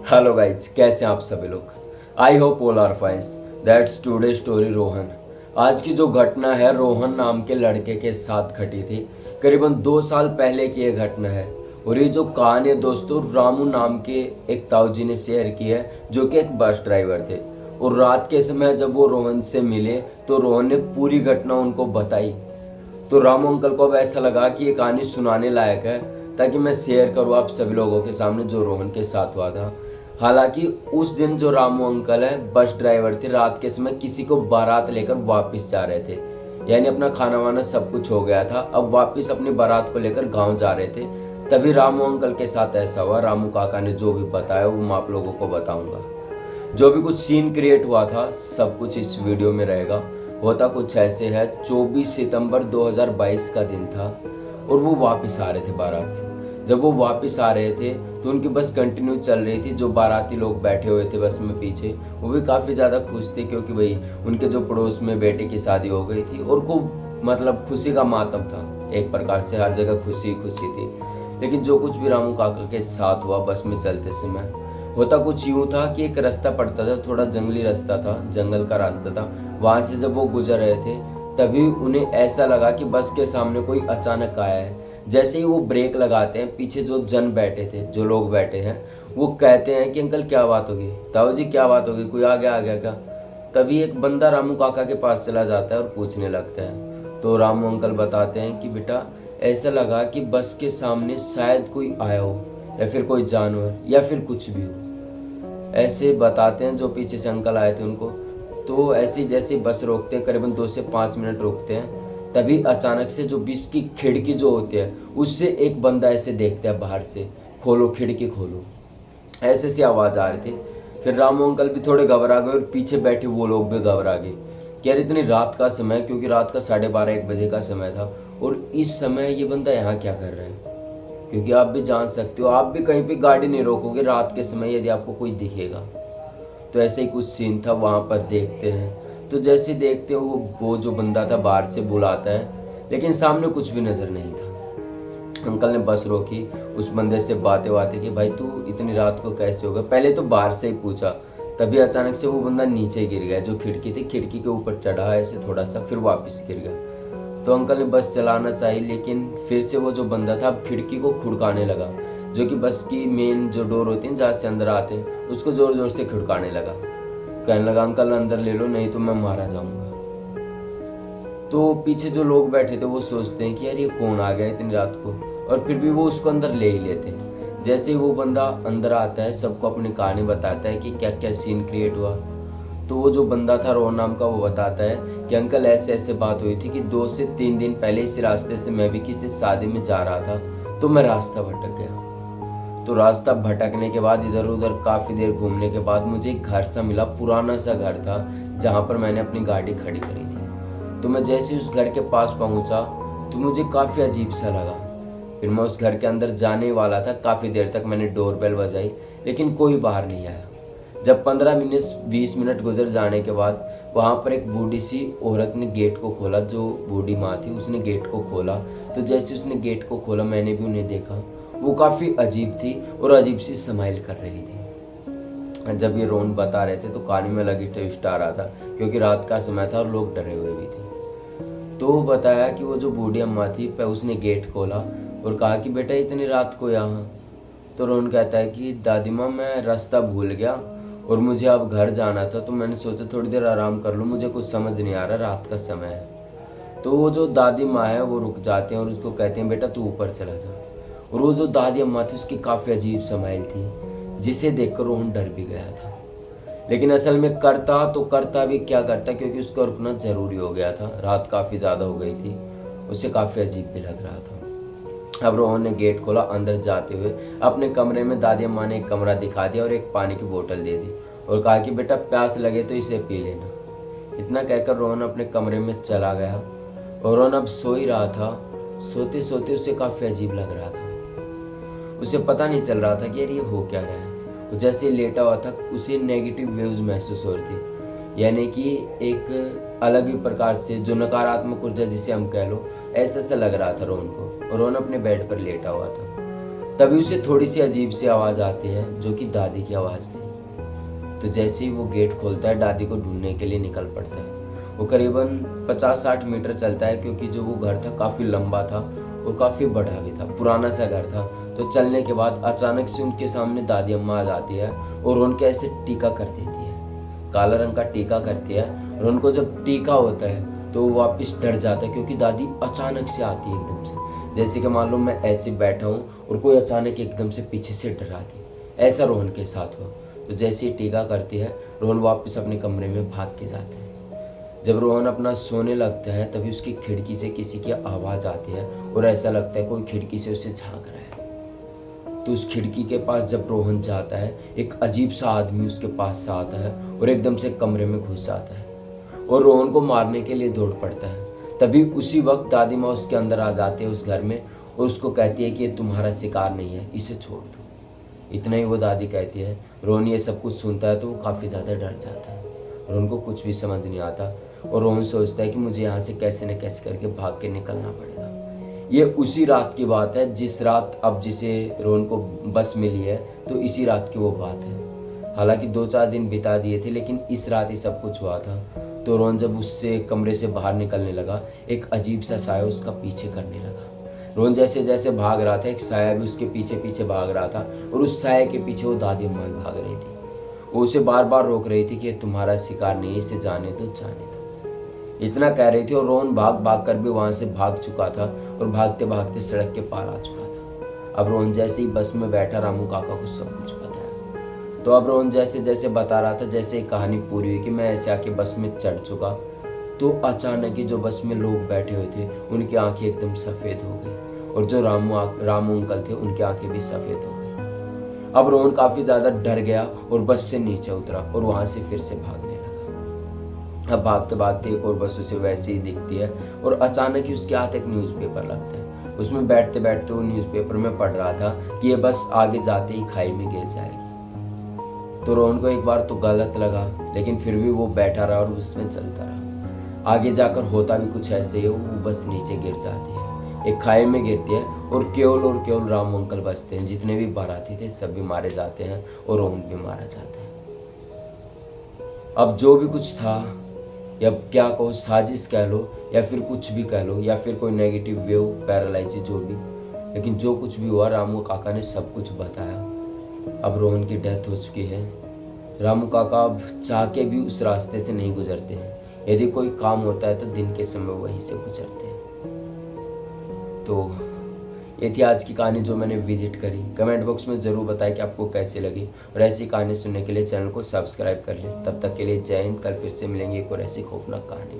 Hello guys, कैसे हैं आप सभी लोग। I hope all are fine. That's today story Rohan. आज की जो घटना है रोहन नाम के लड़के के साथ घटी थी। करीबन 2 साल पहले की ये घटना है। और ये जो कहानी है दोस्तों, रामू नाम के एक ताऊजी ने शेयर की है, जो कि एक बस ड्राइवर थे। और रात के समय जब वो रोहन से मिले तो रोहन ने पूरी घटना उनको बताई। तो रामू अंकल को अब ऐसा लगा कि ये कहानी सुनाने लायक है, ताकि मैं शेयर करूँ आप सभी लोगों के सामने जो रोहन के साथ हुआ था। हालांकि उस दिन जो रामू अंकल है बस ड्राइवर थे, रात के समय किसी को बारात लेकर वापस जा रहे थे। यानी अपना खाना वाना सब कुछ हो गया था, अब वापस अपनी बारात को लेकर गांव जा रहे थे। तभी रामू अंकल के साथ ऐसा हुआ। रामू काका ने जो भी बताया वो मैं आप लोगों को बताऊंगा। जो भी कुछ सीन क्रिएट हुआ था सब कुछ इस वीडियो में रहेगा। होता कुछ ऐसे है, 24 सितंबर 2022 का दिन था और वो वापस आ रहे थे बारात से। जब वो वापस आ रहे थे तो उनकी बस कंटिन्यू चल रही थी। जो बाराती लोग बैठे हुए थे बस में पीछे, वो भी काफ़ी ज़्यादा खुश थे, क्योंकि भाई उनके जो पड़ोस में बेटे की शादी हो गई थी और खूब मतलब खुशी का मातम था। एक प्रकार से हर जगह खुशी खुशी थी। लेकिन जो कुछ भी रामू काका के साथ हुआ बस में चलते समय, होता कुछ यूँ था कि एक रास्ता पड़ता था, थोड़ा जंगली रास्ता था, जंगल का रास्ता था। वहाँ से जब वो गुजर रहे थे तभी उन्हें ऐसा लगा कि बस के सामने कोई अचानक आया है। जैसे ही वो ब्रेक लगाते हैं, पीछे जो जन बैठे थे, जो लोग बैठे हैं, वो कहते हैं कि अंकल क्या बात होगी, ताऊ जी क्या बात होगी, कोई आ गया क्या। तभी एक बंदा रामू काका के पास चला जाता है और पूछने लगता है। तो रामू अंकल बताते हैं कि बेटा ऐसा लगा कि बस के सामने शायद कोई आया हो, या फिर कोई जानवर, या फिर कुछ भी हो। ऐसे बताते हैं जो पीछे से अंकल आए थे उनको। तो ऐसे जैसे बस रोकते हैं, करीबन 2 से 5 मिनट रोकते हैं, तभी अचानक से जो बीच की खिड़की जो होती है उससे एक बंदा ऐसे देखता है बाहर से, खोलो खिड़की खोलो, ऐसे सी आवाज़ आ रही थी। फिर रामू अंकल भी थोड़े घबरा गए और पीछे बैठे वो लोग भी घबरा गए। कह रहे इतनी रात का समय, क्योंकि रात का 12:30-1 बजे का समय था, और इस समय ये बंदा यहाँ क्या कर रहा है। क्योंकि आप भी जान सकते हो, आप भी कहीं पे गाड़ी नहीं रोकोगे रात के समय यदि आपको कोई दिखेगा। तो ऐसे ही कुछ सीन था, वहाँ पर देखते हैं। तो जैसे देखते हो वो जो बंदा था बाहर से बुलाता है, लेकिन सामने कुछ भी नज़र नहीं था। अंकल ने बस रोकी, उस बंदे से बातें की, भाई तू इतनी रात को कैसे होगा, पहले तो बाहर से ही पूछा। तभी अचानक से वो बंदा नीचे गिर गया, जो खिड़की थी खिड़की के ऊपर चढ़ा ऐसे थोड़ा सा, फिर वापस गिर गया। तो अंकल ने बस चलाना चाहिए, लेकिन फिर से वो जो बंदा था अब खिड़की को खुड़काने लगा, जो कि बस की मेन जो डोर होती है जहाँ से अंदर आते हैं, उसको ज़ोर ज़ोर से खिड़काने लगा। कहने लगा अंकल अंदर ले लो, नहीं तो मैं मारा जाऊंगा। तो पीछे जो लोग बैठे थे वो सोचते हैं कि यार ये कौन आ गया इतनी रात को, और फिर भी वो उसको अंदर ले ही लेते हैं। जैसे ही वो बंदा अंदर आता है, सबको अपनी कहानी बताता है कि क्या क्या सीन क्रिएट हुआ। तो वो जो बंदा था रोहन नाम का, वो बताता है कि अंकल ऐसे ऐसे बात हुई थी कि 2 से 3 दिन पहले इस रास्ते से मैं भी किसी शादी में जा रहा था, तो मैं रास्ता भटक गया। तो रास्ता भटकने के बाद इधर उधर काफ़ी देर घूमने के बाद मुझे एक घर सा मिला, पुराना सा घर था, जहाँ पर मैंने अपनी गाड़ी खड़ी करी थी। तो मैं जैसे उस घर के पास पहुँचा तो मुझे काफ़ी अजीब सा लगा। फिर मैं उस घर के अंदर जाने वाला था, काफ़ी देर तक मैंने डोरबेल बजाई, लेकिन कोई बाहर नहीं आया। जब 15 मिनट 20 मिनट गुजर जाने के बाद वहाँ पर एक बूढ़ी सी औरत ने गेट को खोला, जो बूढ़ी माँ थी उसने गेट को खोला। तो जैसे उसने गेट को खोला मैंने भी उन्हें देखा। वो काफ़ी अजीब थी और अजीब सी स्माइल कर रही थी। जब ये रोहन बता रहे थे तो कहानी में अलग ही ट्विस्ट आ रहा था, क्योंकि रात का समय था और लोग डरे हुए भी थे। तो बताया कि वो जो बूढ़ी अम्मा थी उसने गेट खोला और कहा कि बेटा इतनी रात को यहाँ। तो रोहन कहता है कि दादी माँ मैं रास्ता भूल गया और मुझे अब घर जाना था, तो मैंने सोचा थोड़ी देर आराम कर लूँ, मुझे कुछ समझ नहीं आ रहा, रात का समय है। तो वो जो दादी माँ है वो रुक जाते हैं और उसको कहते हैं बेटा तू ऊपर चला जा। और वो जो दादी अम्मा थी उसकी काफ़ी अजीब स्माइल थी, जिसे देखकर रोहन डर भी गया था। लेकिन असल में करता भी क्या करता, क्योंकि उसका रुकना ज़रूरी हो गया था, रात काफ़ी ज़्यादा हो गई थी, उसे काफ़ी अजीब भी लग रहा था। अब रोहन ने गेट खोला, अंदर जाते हुए अपने कमरे में दादी अम्मा ने एक कमरा दिखा दिया और एक पानी की बोतल दे दी और कहा कि बेटा प्यास लगे तो इसे पी लेना। इतना कहकर रोहन अपने कमरे में चला गया और रोहन अब सो ही रहा था। सोते सोते उसे काफ़ी अजीब लग रहा था। उसे पता नहीं चल रहा था कि यार ये हो क्या रहा है। वो जैसे लेटा हुआ था उसे नेगेटिव वेव्स महसूस हो रही थी, यानी कि एक अलग ही प्रकार से जो नकारात्मक ऊर्जा जिसे हम कह लो, ऐसा लग रहा था रोहन को। और रोहन अपने बेड पर लेटा हुआ था। तभी उसे थोड़ी सी अजीब सी आवाज़ आती है जो कि दादी की आवाज़ थी। तो जैसे ही वो गेट खोलता है दादी को ढूंढने के लिए निकल पड़ता है। वो करीबन 50-60 मीटर चलता है क्योंकि जो वो घर था काफ़ी लंबा था और काफ़ी बड़ा भी था, पुराना सा घर था। तो चलने के बाद अचानक से उनके सामने दादी अम्मा आ जाती है और उनके ऐसे टीका कर देती है, काला रंग का टीका करती है। और उनको जब टीका होता है तो वो वापस डर जाता है क्योंकि दादी अचानक से आती है एकदम से, जैसे कि मान लो मैं ऐसे बैठा हूँ और कोई अचानक एकदम से पीछे से डरा दी। ऐसा रोहन के साथ हुआ। तो जैसे ही टीका करती है रोहन वापस अपने कमरे में भाग के जाता है। जब रोहन अपना सोने लगता है तभी उसकी खिड़की से किसी की आवाज़ आती है और ऐसा लगता है कोई खिड़की से उसे झांक रहा है। तो उस खिड़की के पास जब रोहन जाता है एक अजीब सा आदमी उसके पास से आता है और एकदम से कमरे में घुस जाता है और रोहन को मारने के लिए दौड़ पड़ता है। तभी उसी वक्त दादी माँ उसके अंदर आ जाती है उस घर में और उसको कहती है कि ये तुम्हारा शिकार नहीं है, इसे छोड़ दो। इतना ही वो दादी कहती है। रोहन ये सब कुछ सुनता है तो वो काफ़ी ज़्यादा डर जाता है। रोहन को कुछ भी समझ नहीं आता और रोहन सोचता है कि मुझे यहाँ से कैसे न कैसे करके भाग के निकलना पड़ेगा। ये उसी रात की बात है जिस रात अब जिसे रोहन को बस मिली है, तो इसी रात की वो बात है। हालांकि 2-4 दिन बिता दिए थे लेकिन इस रात ही सब कुछ हुआ था। तो रोहन जब उससे कमरे से बाहर निकलने लगा एक अजीब सा साया उसका पीछे करने लगा। रोहन जैसे जैसे भाग रहा था एक साया भी उसके पीछे पीछे भाग रहा था और उस साया के पीछे वो दादी अम्मा भी भाग रही थी। वो उसे बार बार रोक रही थी कि तुम्हारा शिकार नहीं, इसे जाने दो जाने दो, इतना कह रही थी। और रोहन भाग भाग कर भी वहाँ से भाग चुका था और भागते भागते सड़क के पार आ चुका था। अब रोहन जैसे ही बस में बैठा रामू काका को सब कुछ बताया। तो अब रोहन जैसे जैसे बता रहा था, जैसे कहानी पूरी हुई कि मैं ऐसे आके बस में चढ़ चुका, तो अचानक ही जो बस में लोग बैठे हुए थे उनकी आंखें एकदम सफ़ेद हो गई और जो रामू अंकल थे उनकी आंखें भी सफ़ेद हो गई। अब रोहन काफ़ी ज़्यादा डर गया और बस से नीचे उतरा और वहाँ से फिर से भागने लगा। अब भागते भागते एक और बस उसे वैसे ही दिखती है और अचानक ही उसके हाथ एक न्यूज़पेपर लगता है। उसमें बैठते बैठते वो न्यूज़पेपर में पढ़ रहा था कि ये बस आगे जाते ही खाई में गिर जाएगी। तो रोहन को एक बार तो गलत लगा लेकिन फिर भी वो बैठा रहा और उसमें चलता रहा। आगे जाकर होता भी कुछ ऐसे ही, वो बस नीचे गिर जाती है, एक खाई में गिरती है और केवल राम अंकल बचते हैं। जितने भी बाराती थे सब भी मारे जाते हैं और रोहन भी मारा जाता है। अब जो भी कुछ था, या क्या कहो साजिश कह लो या फिर कुछ भी कह लो या फिर कोई नेगेटिव वेव पैरालाइसिस जो भी, लेकिन जो कुछ भी हुआ रामू काका ने सब कुछ बताया। अब रोहन की डेथ हो चुकी है। रामू काका अब चाह के भी उस रास्ते से नहीं गुजरते हैं। यदि कोई काम होता है तो दिन के समय वहीं से गुजरते हैं। तो ये थी आज की कहानी जो मैंने विजिट करी। कमेंट बॉक्स में ज़रूर बताएं कि आपको कैसी लगी और ऐसी कहानी सुनने के लिए चैनल को सब्सक्राइब कर लें। तब तक के लिए जय हिंद। कल फिर से मिलेंगे एक और ऐसी खौफनाक कहानी।